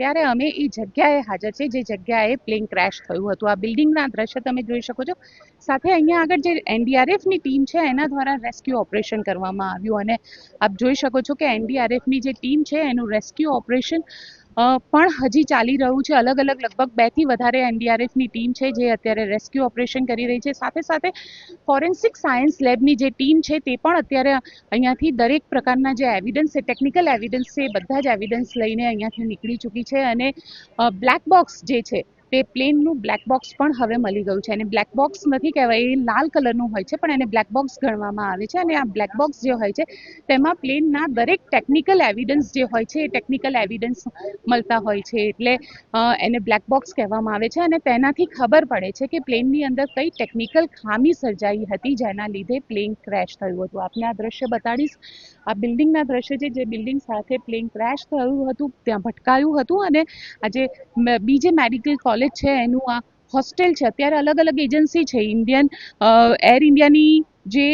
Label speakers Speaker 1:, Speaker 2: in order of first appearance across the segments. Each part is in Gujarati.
Speaker 1: ત્યારે અમે એ જગ્યાએ હાજર છે જે જગ્યાએ પ્લેન ક્રેશ થયું હતું। આ બિલ્ડિંગના દ્રશ્ય તમે જોઈ શકો છો। સાથે અહીંયા આગળ જે એનડીઆરએફની ટીમ છે એના દ્વારા રેસ્ક્યુ ઓપરેશન કરવામાં આવ્યું અને આપ જોઈ શકો છો કે એનડીઆરએફની જે ટીમ છે એનું રેસ્ક્યુ ઓપરેશન પણ હજી ચાલી રહ્યું છે। અલગ અલગ લગભગ 2 થી વધારે એનડીઆરએફની ટીમ છે જે અત્યારે રેસ્ક્યુ ઓપરેશન કરી રહી છે। સાથે સાથે ફોરેન્સિક સાયન્સ લેબની જે ટીમ છે તે પણ અત્યારે અહીંયાથી દરેક પ્રકારના જે એવિડન્સ છે, ટેકનિકલ એવિડન્સ છે, એ બધા જ એવિડન્સ લઈને અહીંયાથી નીકળી ચૂકી છે અને બ્લેક બોક્સ જે છે તે પ્લેનનું બ્લેક બોક્સ પણ હવે મળી ગયું છે। અને બ્લેક બોક્સ નથી કહેવાય, એ લાલ કલરનું હોય છે પણ એને બ્લેક બોક્સ ગણવામાં આવે છે। અને આ બ્લેક બોક્સ જે હોય છે તેમાં પ્લેનના દરેક ટેકનિકલ એવિડન્સ જે હોય છે એ ટેકનિકલ એવિડન્સ મળતા હોય છે, એટલે એને બ્લેક બોક્સ કહેવામાં આવે છે। અને તેનાથી ખબર પડે છે કે પ્લેનની અંદર કઈ ટેકનિકલ ખામી સર્જાઈ હતી જેના લીધે પ્લેન ક્રેશ થયું હતું। આપને આ દ્રશ્ય બતાડીશ, આ બિલ્ડિંગના દ્રશ્ય છે જે બિલ્ડિંગ સાથે પ્લેન ક્રેશ થયું હતું, ત્યાં ભટકાયું હતું અને આજે બીજે મેડિકલ કોલેજ છે એનું આ હોસ્ટેલ છે। અત્યારે અલગ અલગ એજન્સી છે, એર ઇન્ડિયાની જે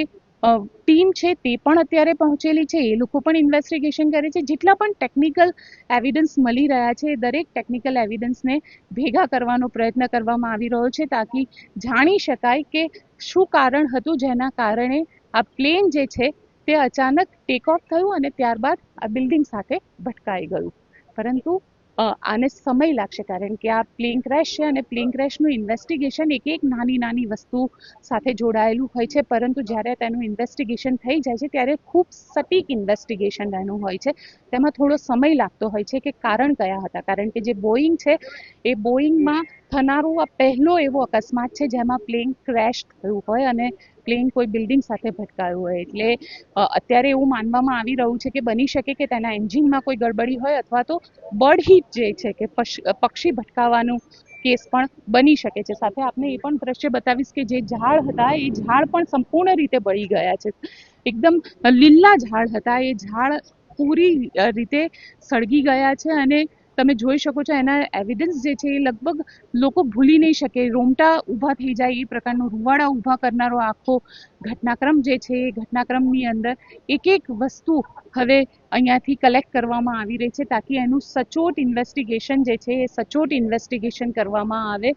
Speaker 1: ટીમ છે તે પણ અત્યારે પહોંચેલી છે, એ લોકો પણ ઇન્વેસ્ટિગેશન કરે છે। જેટલા પણ ટેકનિકલ એવિડન્સ મળી રહ્યા છે એ દરેક ટેકનિકલ એવિડન્સને ભેગા કરવાનો પ્રયત્ન કરવામાં આવી રહ્યો છે તાકી જાણી શકાય કે શું કારણ હતું જેના કારણે આ પ્લેન જે છે તે અચાનક ટેક ઓફ થયું અને ત્યારબાદ આ બિલ્ડિંગ સાથે ભટકાઈ ગયું। પરંતુ આને સમય લાગશે કારણ કે આ પ્લેન ક્રેશ છે અને પ્લેન ક્રેશનું ઇન્વેસ્ટિગેશન એક નાની નાની વસ્તુ સાથે જોડાયેલું હોય છે, પરંતુ જ્યારે તેનું ઇન્વેસ્ટિગેશન થઈ જાય છે ત્યારે ખૂબ સટીક ઇન્વેસ્ટિગેશન એનું હોય છે। તેમાં થોડો સમય લાગતો હોય છે કે કારણ કયા હતા, કારણ કે જે બોઈંગ છે એ બોઈંગમાં થનારો આ પહેલો એવો અકસ્માત છે જેમાં પ્લેન ક્રેશ થયું હોય અને પ્લેન કોઈ બિલ્ડિંગ સાથે ભટકાયું હોય। એટલે અત્યારે એવું માનવામાં આવી રહ્યું છે કે બની શકે કે તેના એન્જિનમાં કોઈ ગડબડી હોય અથવા તો બર્ડ હીટ જે છે કે પક્ષી ભટકાવાનું કેસ પણ બની શકે છે। સાથે આપણે એ પણ દ્રશ્ય બતાવીશ કે જે ઝાડ હતા એ ઝાડ પણ સંપૂર્ણ રીતે બળી ગયા છે, એકદમ લીલા ઝાડ હતા, એ ઝાડ પૂરી રીતે સળગી ગયા છે અને તમે જોઈ શકો છો એના એવિડન્સ જે છે એ લગભગ લોકો ભૂલી નહીં શકે, રોમટા ઊભા થઈ જાય એ પ્રકારનો રૂવાડા ઊભા કરનારો આખો ઘટનાક્રમ જે છે એ ઘટનાક્રમની અંદર એક એક વસ્તુ હવે અહીંયાથી કલેક્ટ કરવામાં આવી રહી છે તાકી એનું સચોટ ઇન્વેસ્ટિગેશન જે છે એ સચોટ ઇન્વેસ્ટિગેશન કરવામાં આવે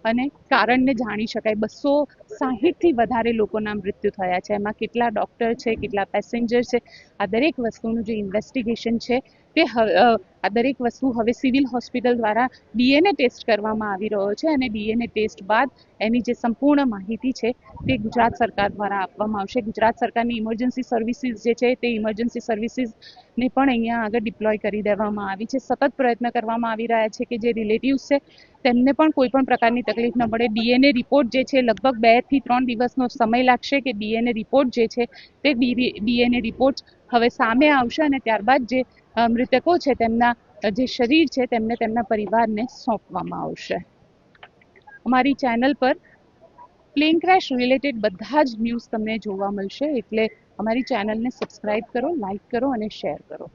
Speaker 1: અને કારણને જાણી શકાય। 260થી વધારે લોકોના મૃત્યુ થયા છે, એમાં કેટલા ડૉક્ટર છે, કેટલા પેસેન્જર છે, આ દરેક વસ્તુનું જે ઇન્વેસ્ટિગેશન છે તે આ દરેક વસ્તુ હવે સિવિલ હોસ્પિટલ દ્વારા ડીએનએ ટેસ્ટ કરવામાં આવી રહ્યો છે અને ડીએનએ ટેસ્ટ બાદ એની જે સંપૂર્ણ માહિતી છે તે ગુજરાત સરકાર દ્વારા આપવામાં આવશે। ગુજરાત સરકારની ઇમરજન્સી સર્વિસીસ જે છે તે ઇમરજન્સી સર્વિસીસને પણ અહીંયા આગળ ડિપ્લોય કરી દેવામાં આવી છે। સતત પ્રયત્ન કરવામાં આવી રહ્યા છે કે જે રિલેટિવ્સ છે તેમને પણ કોઈ પણ પ્રકારની તકલીફ ન પડે। ડીએનએ રિપોર્ટ જે છે લગભગ 2 થી 3 દિવસનો સમય લાગશે કે ડીએનએ રિપોર્ટ જે છે તે ડીએનએ રિપોર્ટ હવે સામે આવશે અને ત્યારબાદ જે મૃતકો છે તેમના જે શરીર છે તેમને તેમના પરિવારને સોંપવામાં આવશે। અમારી ચેનલ પર પ્લેન ક્રેશ રિલેટેડ બધા જ ન્યૂઝ તમને જોવા મળશે, એટલે અમારી ચેનલને સબસ્ક્રાઇબ કરો, લાઇક કરો અને શેર કરો।